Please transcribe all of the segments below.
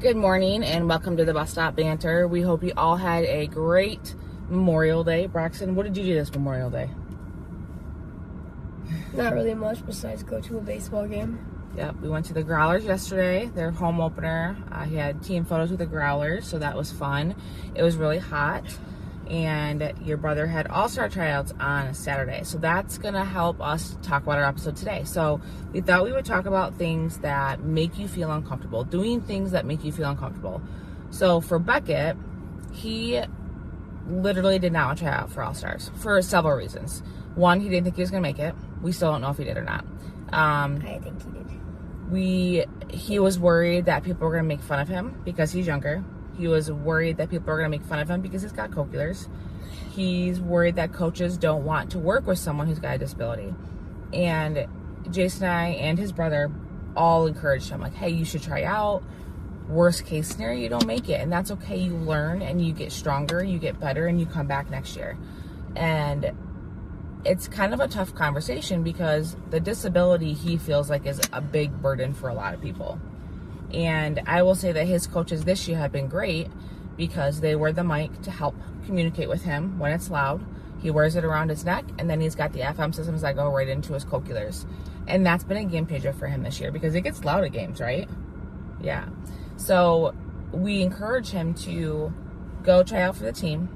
Good morning and welcome to the Bus Stop Banter. We hope you all had a great Memorial Day. Braxton, what did you do this Memorial Day? Not really much besides go to a baseball game. Yep, we went to the Growlers yesterday, their home opener. He had team photos with the Growlers, so that was fun. It was really hot, and your brother had all-star tryouts on Saturday, so that's going to help us talk about our episode today. So we thought we would talk about things that make you feel uncomfortable, doing things that make you feel uncomfortable. So for Beckett, he literally did not want to try out for All-Stars for several reasons. One, he didn't think he was going to make it. We still don't know if he did or not. I think he did. He was worried that people were going to make fun of him because he's younger. He was worried that people are going to make fun of him because he's got cochlears. He's worried that coaches don't want to work with someone who's got a disability. And Jason and I and his brother all encouraged him, like, hey, you should try out. Worst case scenario, you don't make it. And that's okay. You learn and you get stronger, you get better, and you come back next year. And it's kind of a tough conversation because the disability he feels like is a big burden for a lot of people. And I will say that his coaches this year have been great because they wear the mic to help communicate with him when it's loud. He wears it around his neck, and then he's got the FM systems that go right into his cochlears. And that's been a game changer for him this year because it gets loud at games, right? Yeah. So we encourage him to go try out for the team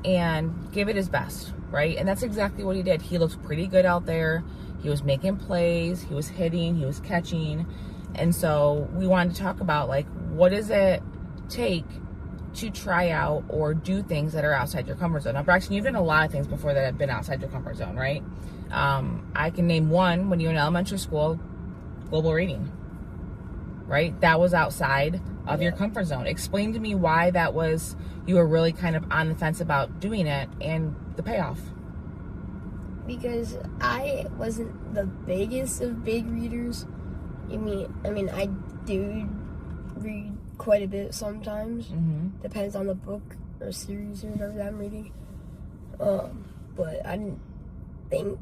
and give it his best, right? And that's exactly what he did. He looked pretty good out there. He was making plays. He was hitting. He was catching. And so we wanted to talk about, like, what does it take to try out or do things that are outside your comfort zone? Now, Braxton, you've done a lot of things before that have been outside your comfort zone, right? I can name one. When you were in elementary school, global reading, right? That was outside of your comfort zone. Explain to me why that was, you were really kind of on the fence about doing it and the payoff. Because I wasn't the biggest of big readers. I mean, I do read quite a bit sometimes. Mm-hmm. Depends on the book or series or whatever that I'm reading. But I didn't think,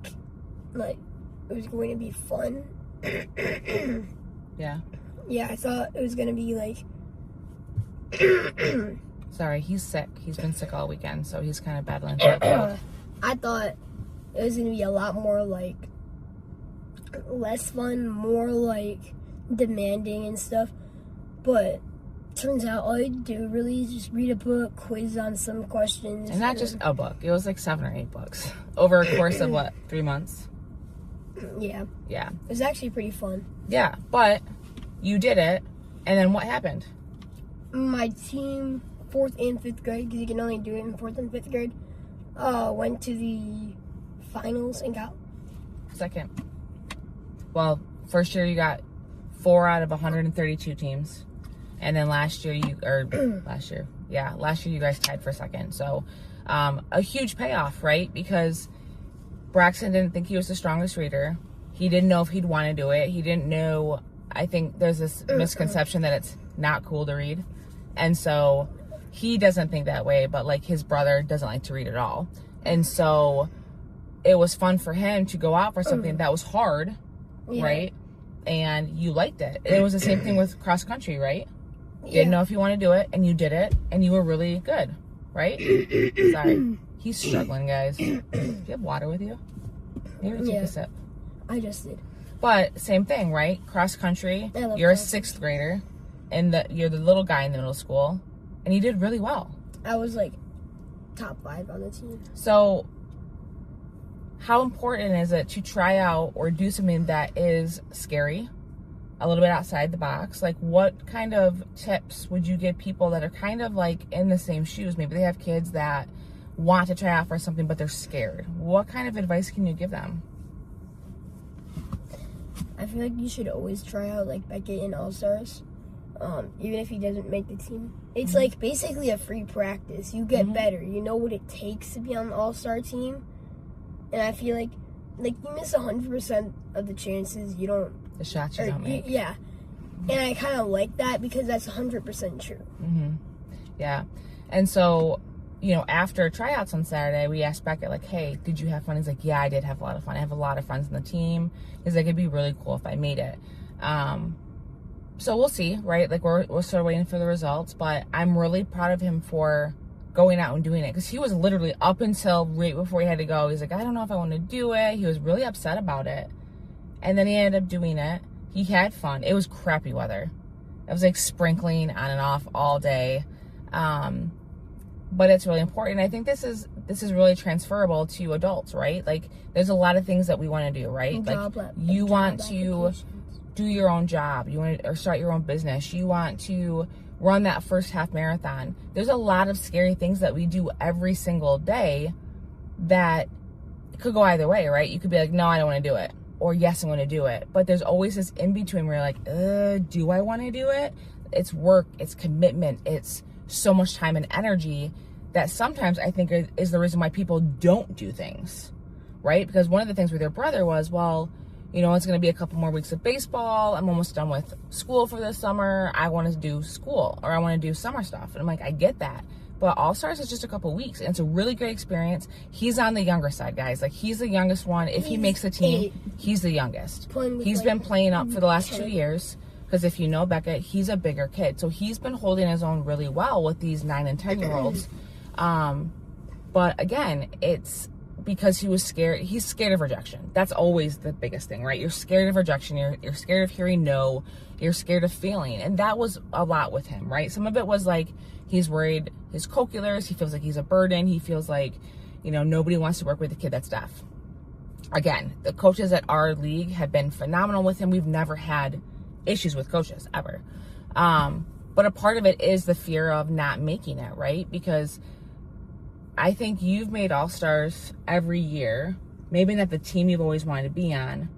like, it was going to be fun. Yeah. Yeah, I thought it was going to be, like... Sorry, he's sick. He's been sick all weekend, so he's kind of battling through it. I thought it was going to be a lot more, like, less fun, more like demanding and stuff, but turns out all you do really is just read a book, quiz on some questions, and not just a book. It was like 7 or 8 books over a course of what, 3 months? Yeah it was actually pretty fun. Yeah, but you did it, and then what happened? My team, 4th and 5th grade, because you can only do it in 4th and 5th grade, went to the finals and got second. Well, first year you got 4 out of 132 teams. And then last year you guys tied for second. So a huge payoff, right? Because Braxton didn't think he was the strongest reader. He didn't know if he'd want to do it. He didn't know, I think there's this misconception that it's not cool to read. And so he doesn't think that way, but like his brother doesn't like to read at all. And so it was fun for him to go out for something that was hard. Yeah. Right? And you liked it. It was the same thing with cross country, right? You didn't know if you want to do it, and you did it, and you were really good, right? Sorry. He's struggling, guys. Do you have water with you? Maybe take a sip. I just did. But same thing, right? Cross country. You're a 6th grader, and you're the little guy in the middle school, and you did really well. I was like top 5 on the team. So how important is it to try out or do something that is scary, a little bit outside the box? Like, what kind of tips would you give people that are kind of like in the same shoes? Maybe they have kids that want to try out for something, but they're scared. What kind of advice can you give them? I feel like you should always try out, like, Beckett in All-Stars, even if he doesn't make the team. It's like basically a free practice. You get better. You know what it takes to be on the All-Star team. And I feel like you miss 100% of the chances you don't... The shots you don't make. Yeah. And I kind of like that because that's 100% true. Mm-hmm. Yeah. And so, you know, after tryouts on Saturday, we asked Beckett, like, hey, did you have fun? He's like, yeah, I did have a lot of fun. I have a lot of friends on the team. He's like, it'd be really cool if I made it. So we'll see, right? Like we're sort of waiting for the results, but I'm really proud of him for going out and doing it, because he was literally up until right before he had to go. He's like, I don't know if I want to do it. He was really upset about it. And then he ended up doing it. He had fun. It was crappy weather. It was like sprinkling on and off all day. But it's really important. I think this is really transferable to adults, right? Like there's a lot of things that we want to do, right? Like you want to do your own job. You want to or start your own business. You want to run that first half marathon. There's a lot of scary things that we do every single day that could go either way, right? You could be like, no, I don't want to do it. Or yes, I'm going to do it. But there's always this in between where you're like, do I want to do it? It's work, it's commitment, it's so much time and energy that sometimes I think is the reason why people don't do things, right? Because one of the things with your brother was, well, you know, it's going to be a couple more weeks of baseball. I'm almost done with school for this summer. I want to do school, or I want to do summer stuff. And I'm like, I get that. But All-Stars is just a couple weeks, and it's a really great experience. He's on the younger side, guys. Like, he's the youngest one. If he makes the team, he's the youngest. He's been playing up for the last 2 years, because if you know Becca, he's a bigger kid. So he's been holding his own really well with these 9 and 10-year-olds. But again, it's because he was scared. He's scared of rejection. That's always the biggest thing, right? You're scared of rejection. You're scared of hearing no. You're scared of failing. And that was a lot with him, right? Some of it was like, he's worried his co-curriculars. He feels like he's a burden. He feels like, you know, nobody wants to work with a kid that's deaf. Again, the coaches at our league have been phenomenal with him. We've never had issues with coaches, ever. But a part of it is the fear of not making it, right? Because I think you've made All-Stars every year. Maybe not the team you've always wanted to be on.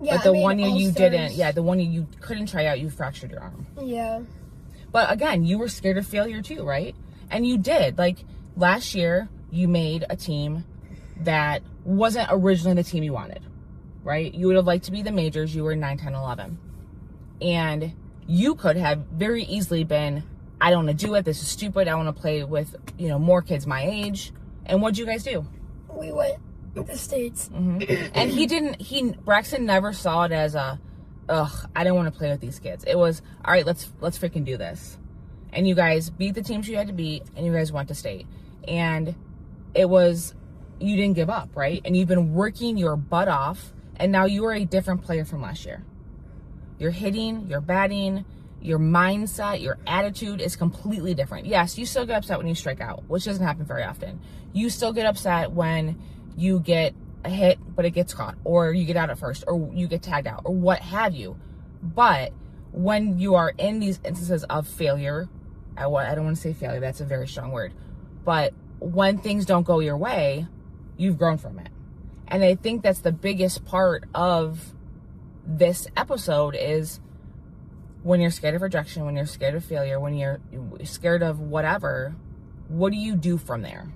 Yeah, but the one year you didn't, the one year you couldn't try out, you fractured your arm. Yeah. But again, you were scared of failure too, right? And you did. Like last year, you made a team that wasn't originally the team you wanted, right? You would have liked to be the majors. You were 9, 10, 11. And you could have very easily been, I don't want to do it. This is stupid. I want to play with, you know, more kids my age. And what'd you guys do? We went to the States. Mm-hmm. And Braxton never saw it as a, I don't want to play with these kids. It was, all right, let's freaking do this. And you guys beat the teams you had to beat, and you guys went to state. And it was, you didn't give up, right? And you've been working your butt off, and now you are a different player from last year. Your hitting, your batting, your mindset, your attitude is completely different. Yes, you still get upset when you strike out, which doesn't happen very often. You still get upset when you get a hit, but it gets caught, or you get out at first, or you get tagged out, or what have you. But when you are in these instances of failure, I don't want to say failure, that's a very strong word, but when things don't go your way, you've grown from it. And I think that's the biggest part of this episode is when you're scared of rejection, when you're scared of failure, when you're scared of whatever, what do you do from there,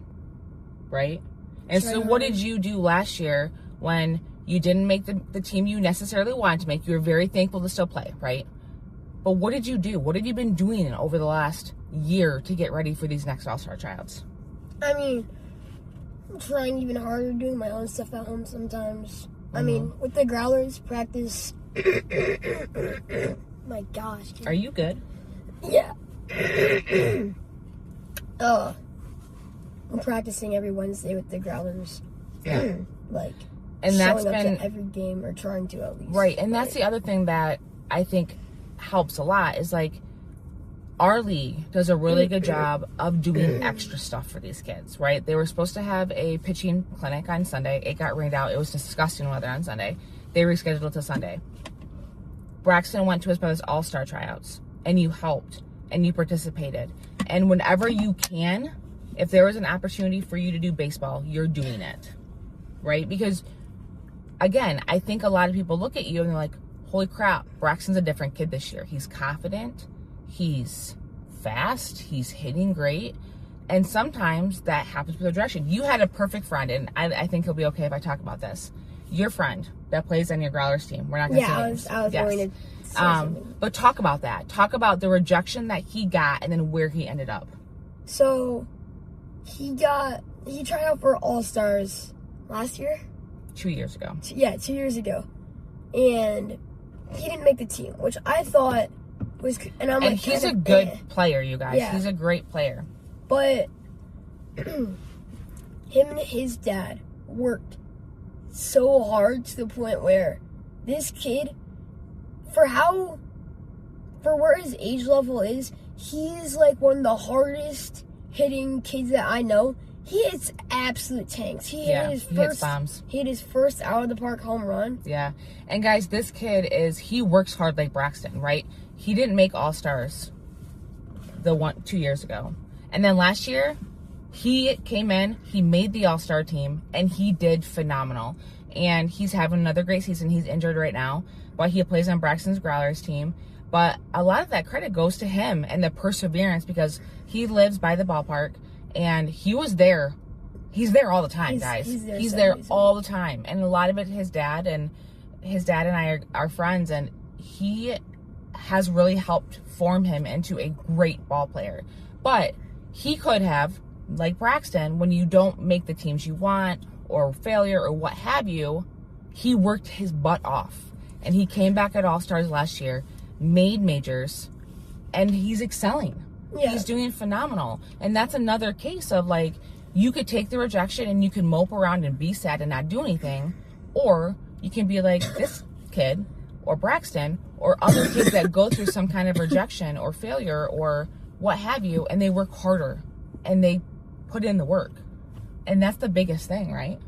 right? And so what did you do last year when you didn't make the team you necessarily wanted to make? You were very thankful to still play, right? But what did you do? What have you been doing over the last year to get ready for these next All-Star tryouts? I mean, trying even harder, doing my own stuff at home sometimes. Mm-hmm. I mean, with the growlers, practice. My gosh. Dude. Are you good? Yeah. I'm practicing every Wednesday with the growlers. Yeah. Like, and that's showing been up to every game, or trying to at least. Right, and that's the other thing that I think helps a lot is like our league does a really good job of doing extra stuff for these kids, right? They were supposed to have a pitching clinic on Sunday. It got rained out. It was disgusting weather on Sunday. They rescheduled it to Sunday. Braxton went to his brother's All-Star tryouts, and you helped, and you participated. And whenever you can, if there was an opportunity for you to do baseball, you're doing it, right? Because, again, I think a lot of people look at you and they're like, holy crap, Braxton's a different kid this year. He's confident, he's fast, he's hitting great, and sometimes that happens with rejection. You had a perfect friend, and I think he'll be okay if I talk about this. Your friend that plays on your Growlers team. We're not going to say names. I was going to say something. But talk about that. Talk about the rejection that he got and then where he ended up. So, he tried out for All-Stars last year? 2 years ago. 2 years ago. And he didn't make the team, which I thought was, and I'm and like, he's a good player, you guys. Yeah. He's a great player. But him and his dad worked so hard to the point where this kid, for where his age level is, he's like one of the hardest hitting kids that I know. He hits absolute tanks. He hits bombs. He hit his first out of the park home run. Yeah. And guys, this kid he works hard like Braxton, right? He didn't make All-Stars 2 years ago. And then last year, he came in, he made the All-Star team, and he did phenomenal. And he's having another great season. He's injured right now, but he plays on Braxton's Growlers team. But a lot of that credit goes to him and the perseverance, because he lives by the ballpark, and he was there. He's there all the time, guys. He's there all the time. And a lot of it, his dad and I are friends, and he has really helped form him into a great ball player. But he could have, like Braxton, when you don't make the teams you want, or failure, or what have you, he worked his butt off. And he came back at All-Stars last year, made majors, and he's excelling. Yeah. He's doing phenomenal. And that's another case of, like, you could take the rejection and you can mope around and be sad and not do anything, or you can be like this kid or Braxton or other kids that go through some kind of rejection or failure or what have you, and they work harder and they put in the work. And that's the biggest thing, right?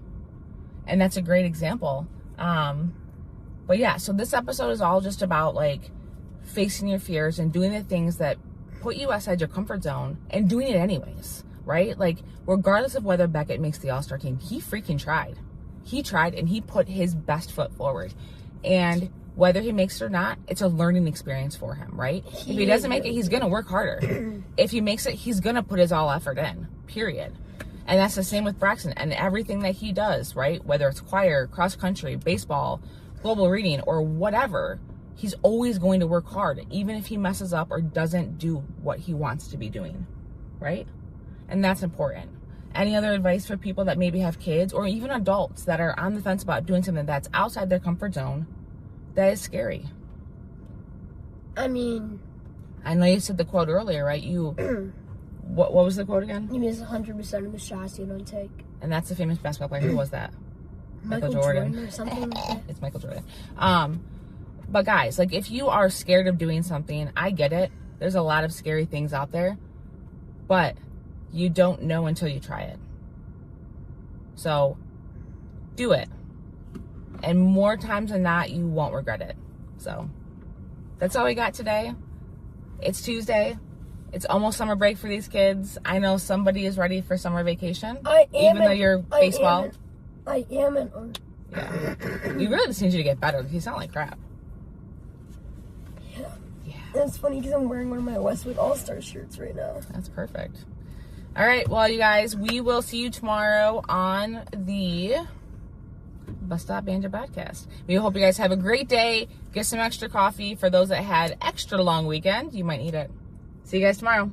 And that's a great example. But yeah, so this episode is all just about, like, facing your fears and doing the things that put you outside your comfort zone and doing it anyways, right? Like, regardless of whether Beckett makes the All-Star team, he freaking tried. He tried, and he put his best foot forward. And whether he makes it or not, it's a learning experience for him, right? If he doesn't make it, he's going to work harder. If he makes it, he's going to put his all effort in, period. And that's the same with Braxton and everything that he does, right? Whether it's choir, cross country, baseball, global reading, or whatever, he's always going to work hard, even if he messes up or doesn't do what he wants to be doing, right? And that's important. Any other advice for people that maybe have kids or even adults that are on the fence about doing something that's outside their comfort zone? That is scary. I mean, I know you said the quote earlier, right? What was the quote again? You miss 100% of the shots you don't take. And that's the famous basketball player. Who was that? Michael Jordan or something like that. It's Michael Jordan. But guys, like, if you are scared of doing something, I get it. There's a lot of scary things out there, but you don't know until you try it. So do it. And more times than not, you won't regret it. So that's all we got today. It's Tuesday. It's almost summer break for these kids. I know somebody is ready for summer vacation. Even though you're baseball. I am. Yeah. You really just need you to get better. You sound like crap. Yeah. That's funny because I'm wearing one of my Westwood All-Star shirts right now. That's perfect. All right. Well, you guys, we will see you tomorrow on the Bus Stop Banter podcast. We hope you guys have a great day. Get some extra coffee. For those that had extra long weekend, you might need it. See you guys tomorrow.